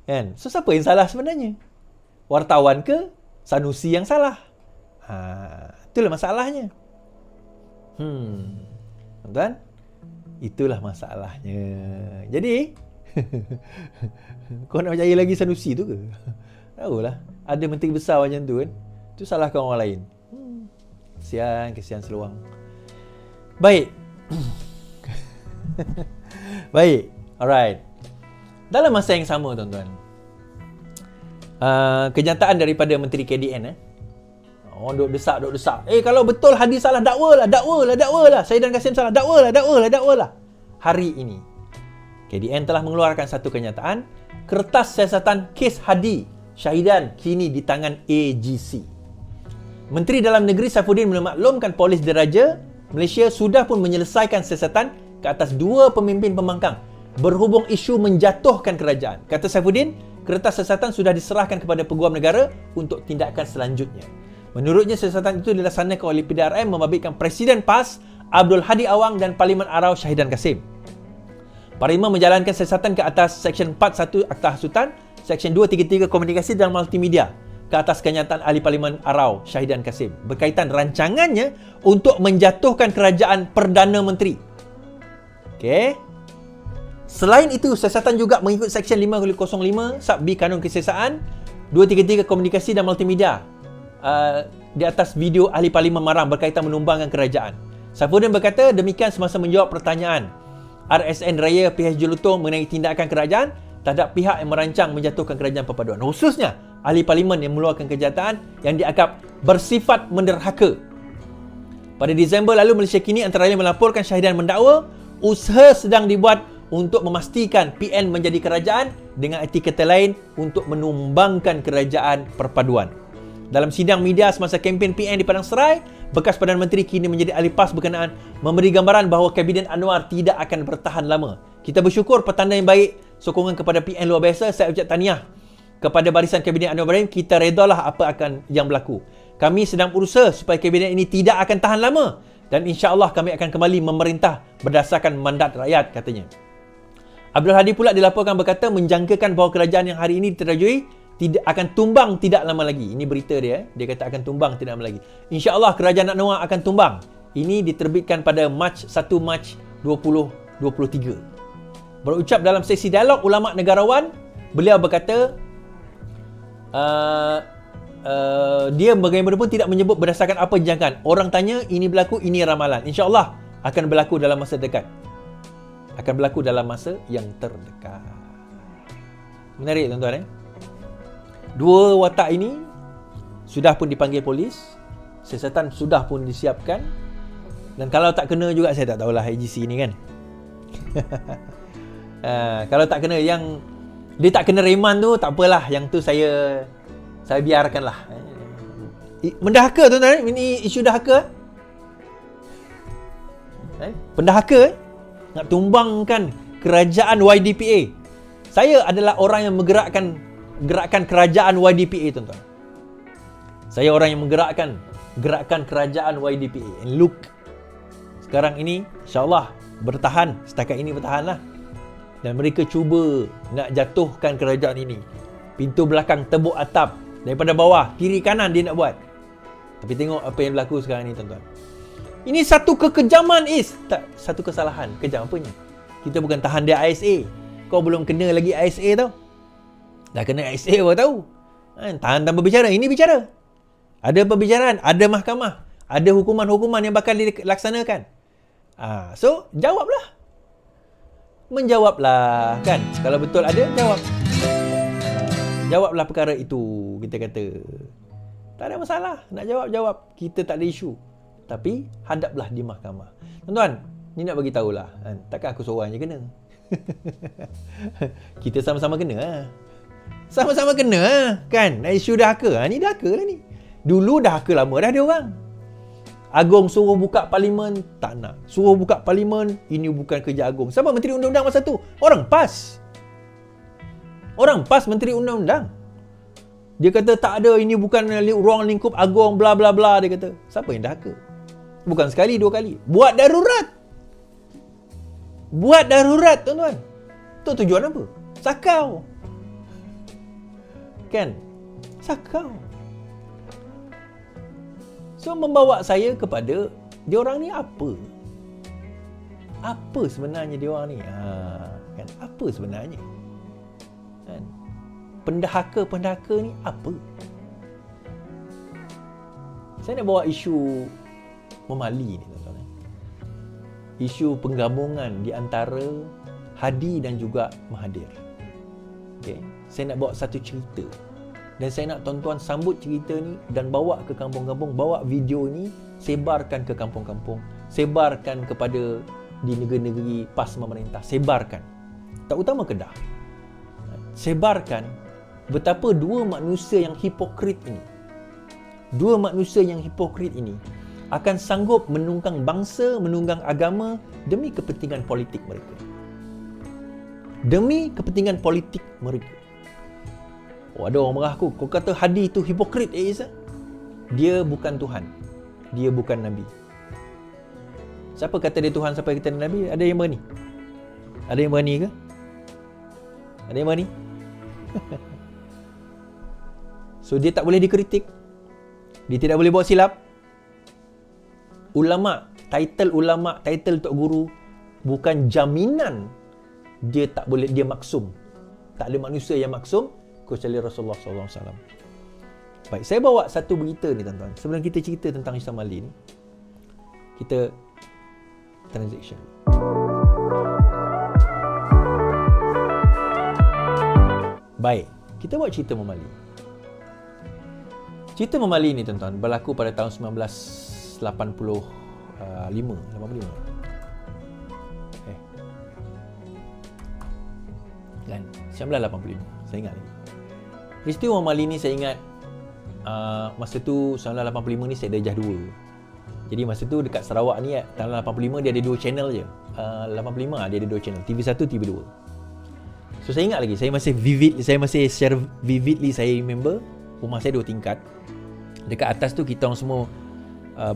Kan? So, siapa yang salah sebenarnya? Wartawan ke Sanusi yang salah? Itulah masalahnya. Tuan-tuan, itulah masalahnya. Jadi, kau nak percaya lagi Sanusi tu ke? Tahulah, ada menteri besar macam tu kan. Itu salahkan orang lain. Kesian seluang. Baik. Baik. Alright. Dalam masa yang sama, tuan-tuan, kenyataan daripada Menteri KDN, orang duk desak. Kalau betul Hadi salah, dakwa lah. Syahidan Kasim salah, dakwa lah. Hari ini, KDN telah mengeluarkan satu kenyataan, kertas siasatan kes Hadi Syahidan kini di tangan AGC. Menteri Dalam Negeri Saifuddin memaklumkan Polis Diraja Malaysia sudah pun menyelesaikan siasatan ke atas dua pemimpin pembangkang berhubung isu menjatuhkan kerajaan. Kata Saifuddin, kertas siasatan sudah diserahkan kepada Peguam Negara untuk tindakan selanjutnya. Menurutnya, siasatan itu dilaksanakan oleh PDRM membabitkan Presiden PAS Abdul Hadi Awang dan Parlimen Arau Syahidan Kasim. Parlimen menjalankan siasatan ke atas Seksyen 41 Akta Hasutan, Seksyen 233 Komunikasi dan Multimedia ke atas kenyataan Ahli Parlimen Arau Syahidan Kasim berkaitan rancangannya untuk menjatuhkan kerajaan Perdana Menteri. Okey. Selain itu, siasatan juga mengikut Seksyen 505 Sub B Kanun Kesiasaan 233 Komunikasi dan Multimedia di atas video Ahli Parlimen Marang berkaitan menumbangkan kerajaan. Saifuddin berkata demikian semasa menjawab pertanyaan RSN Raya PH Jelutong mengenai tindakan kerajaan terhadap pihak yang merancang menjatuhkan kerajaan perpaduan, khususnya Ahli Parlimen yang mengeluarkan kenyataan yang dianggap bersifat menderhaka. Pada Disember lalu, Malaysia Kini antara lain melaporkan Syahidan mendakwa usaha sedang dibuat untuk memastikan PN menjadi kerajaan dengan erti kata lain untuk menumbangkan kerajaan perpaduan. Dalam sidang media semasa kempen PN di Padang Serai, bekas Perdana Menteri kini menjadi ahli PAS berkenaan memberi gambaran bahawa Kabinet Anwar tidak akan bertahan lama. Kita bersyukur petanda yang baik, sokongan kepada PN luar biasa. Saya ucap tahniah kepada barisan Kabinet Anwar Ibrahim. Kita redalah apa akan yang berlaku. Kami sedang berusaha supaya Kabinet ini tidak akan tahan lama dan insya-Allah kami akan kembali memerintah berdasarkan mandat rakyat, katanya. Abdul Hadi pula dilaporkan berkata menjangkakan bahawa kerajaan yang hari ini diterajui tidak akan tumbang tidak lama lagi. Ini berita dia. Dia kata akan tumbang tidak lama lagi. InsyaAllah kerajaan Anwar akan tumbang. Ini diterbitkan pada 1 Mac 2023. Berucap dalam sesi dialog ulama negarawan, beliau berkata dia bagaimanapun tidak menyebut berdasarkan apa jangkaan. Orang tanya, ini berlaku, ini ramalan. InsyaAllah akan berlaku dalam masa dekat. Akan berlaku dalam masa yang terdekat. Menarik, tuan-tuan. Dua watak ini sudah pun dipanggil polis. Siasatan sudah pun disiapkan. Dan kalau tak kena juga, saya tak tahulah AGC ni kan. Kalau tak kena, yang dia tak kena reman tu, tak apalah. Yang tu saya biarkanlah. Mendahaka, tuan-tuan. Ini isu dahaka. Pendahaka nak tumbangkan kerajaan YDPA. Saya adalah orang yang menggerakkan kerajaan YDPA, tuan-tuan. Saya orang yang menggerakkan gerakan kerajaan YDPA. And look, sekarang ini insya-Allah bertahan. Setakat ini bertahanlah. Dan mereka cuba nak jatuhkan kerajaan ini. Pintu belakang tebuk atap daripada bawah, kiri kanan dia nak buat. Tapi tengok apa yang berlaku sekarang ni, tuan-tuan. Ini satu kekejaman, tak, satu kesalahan. Kejam apanya? Kita bukan tahan dia ISA. Kau belum kena lagi ISA tau. Dah kena ISA baru tahu. Tahan tanpa bicara. Ini bicara. Ada perbicaraan, ada mahkamah, ada hukuman-hukuman yang bakal dilaksanakan. So, jawablah. Menjawablah, kan? Kalau betul ada, jawab. Jawablah perkara itu, kita kata. Tak ada masalah. Nak jawab. Kita tak ada isu. Tapi, hadaplah di mahkamah. Tuan-tuan, ni nak bagi tahulah. Takkan aku seorang je kena. Kita sama-sama kena. Sama-sama kena, kan? Isu dahaka. Ni dahaka lah ni. Dulu dahaka lama dah dia orang. Agong suruh buka parlimen, tak nak. Suruh buka parlimen, ini bukan kerja Agong. Siapa Menteri Undang-Undang masa tu? Orang PAS. Orang PAS Menteri Undang-Undang. Dia kata tak ada, ini bukan ruang lingkup Agong, bla bla bla. Dia kata, siapa yang dahaka? Bukan sekali, dua kali. Buat darurat. Buat darurat, tuan-tuan. Tu tujuan apa? Sakau. kan? Sakau. So membawa saya kepada dia orang ni apa? Apa sebenarnya dia orang ni? Kan? Apa sebenarnya? Kan? Pendahaka-pendahaka ni apa? Saya nak bawa isu memali ni, tuan-tuan. Isu penggabungan di antara Hadi dan juga Mahathir. Okay? Saya nak bawa satu cerita. Dan saya nak tuan-tuan sambut cerita ni dan bawa ke kampung-kampung, bawa video ni, sebarkan ke kampung-kampung, sebarkan kepada di negeri-negeri PAS pemerintah, sebarkan. Tak utama Kedah. Sebarkan betapa dua manusia yang hipokrit ini, akan sanggup menunggang bangsa, menunggang agama demi kepentingan politik mereka. Demi kepentingan politik mereka. Oh, ada orang marah aku. Kau kata Hadi tu hipokrit, Isa? Dia bukan Tuhan. Dia bukan Nabi. Siapa kata dia Tuhan, siapa kata dia Nabi? Ada yang berani? Ada yang berani ke? Ada yang berani? So, dia tak boleh dikritik. Dia tidak boleh bawa silap. Ulama, title Tok Guru bukan jaminan dia tak boleh, dia maksum. Tak ada manusia yang maksum kecuali Rasulullah SAW. Baik, saya bawa satu berita ni, tuan-tuan. Sebelum kita cerita tentang Hisham Ali ni, kita transaction. Baik, kita buat cerita memali. Cerita memali ni, tuan-tuan, berlaku pada tahun 1985. Kan? 1985. Saya ingat lagi. Peristiwa memali ni saya ingat masa tu 1985 ni saya darjah 2. Jadi masa tu dekat Sarawak ni tahun 85 dia ada 2 channel je. 85 dia ada 2 channel, TV1, TV2. So saya ingat lagi, saya masih share vividly, saya remember rumah saya 2 tingkat. Dekat atas tu kita orang semua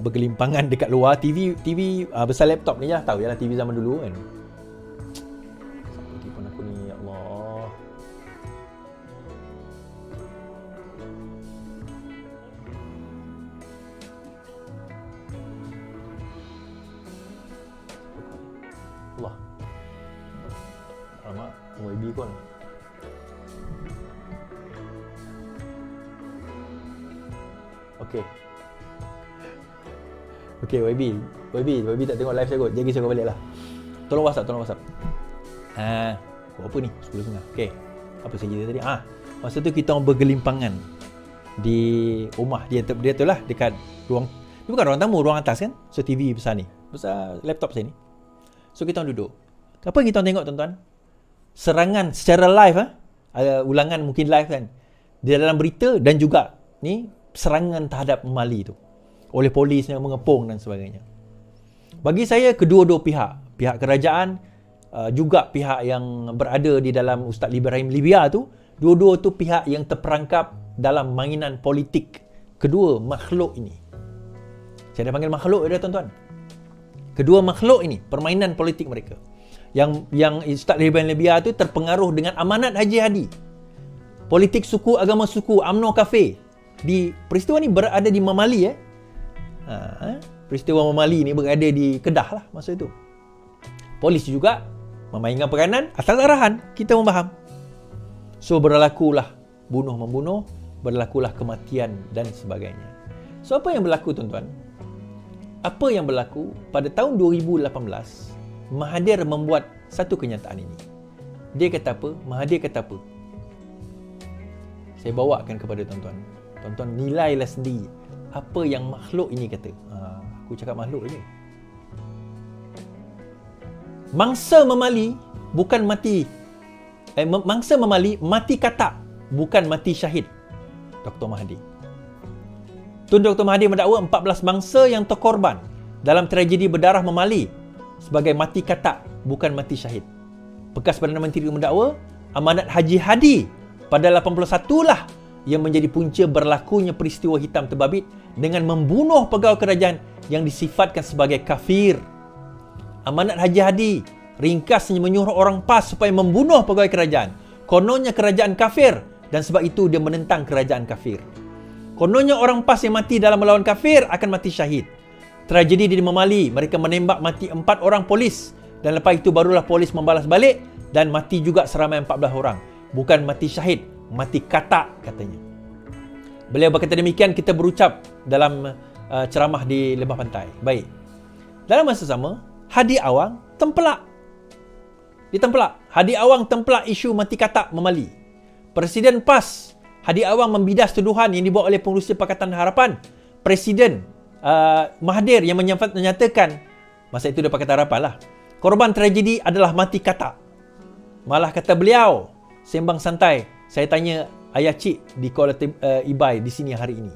bergelimpangan dekat luar, TV besar laptop ni je, tahu je lah TV zaman dulu kan. Siapa telefon aku ni, ya Allah. Allah. Alamak, YB kon. Okey, YB tak tengok live saya kot. Jadi saya balik lah. Tolong WhatsApp. Apa ni? 10.30. Okey. Apa saya cerita tadi? Masa tu kita orang bergelimpangan di rumah dia tu lah, dekat ruang. Dia bukan ruang tamu, ruang atas kan. So TV besar ni. Besar laptop saya ni. So kita orang duduk. Apa kita orang tengok, tuan-tuan? Serangan secara live ulangan mungkin live kan. Di dalam berita dan juga ni serangan terhadap memali tu oleh polis yang mengepung dan sebagainya. Bagi saya kedua-dua pihak kerajaan juga pihak yang berada di dalam Ustaz Ibrahim Libya tu, dua-dua tu pihak yang terperangkap dalam mainan politik kedua makhluk ini. Saya dah panggil makhluk dah, tuan-tuan. Kedua makhluk ini, permainan politik mereka. Yang Ustaz Ibrahim Libya tu terpengaruh dengan amanat Haji Hadi. Politik suku, agama suku, UMNO Cafe. Di peristiwa ni berada di Mamali peristiwa memali ni berada di Kedah lah masa itu. Polis juga memainkan peranan atas arahan, kita memaham. So berlakulah bunuh-membunuh, berlakulah kematian dan sebagainya. So apa yang berlaku, tuan-tuan? Apa yang berlaku pada tahun 2018, Mahathir membuat satu kenyataan ini. Dia kata apa? Mahathir kata apa? Saya bawakan kepada tuan-tuan. Tuan-tuan nilailah sendiri apa yang makhluk ini kata. Aku cakap makhluk je. Mangsa memali bukan mati. Mangsa memali mati katak, bukan mati syahid. Dr. Mahathir. Tun Dr. Mahathir mendakwa 14 mangsa yang terkorban dalam tragedi berdarah memali sebagai mati katak, bukan mati syahid. Bekas Perdana Menteri mendakwa amanat Haji Hadi pada 81 lah yang menjadi punca berlakunya peristiwa hitam terbabit dengan membunuh pegawai kerajaan yang disifatkan sebagai kafir. Amanat Haji Hadi ringkasnya menyuruh orang PAS supaya membunuh pegawai kerajaan. Kononnya kerajaan kafir dan sebab itu dia menentang kerajaan kafir. Kononnya orang PAS yang mati dalam melawan kafir akan mati syahid. Tragedi di Memali, mereka menembak mati 4 orang polis dan lepas itu barulah polis membalas balik dan mati juga seramai 14 orang. Bukan mati syahid, mati katak katanya. Beliau berkata demikian, kita berucap dalam ceramah di Lembah Pantai. Baik. Dalam masa sama, Hadi Awang tempelak. Hadi Awang tempelak isu mati katak Memali. Presiden PAS Hadi Awang membidas tuduhan yang dibawa oleh Pengerusi Pakatan Harapan. Presiden Mahathir yang menyatakan, masa itu dia Pakatan Harapan lah, korban tragedi adalah mati katak. Malah kata beliau, sembang santai, saya tanya ayah cik di Kuala Ibai di sini hari ini.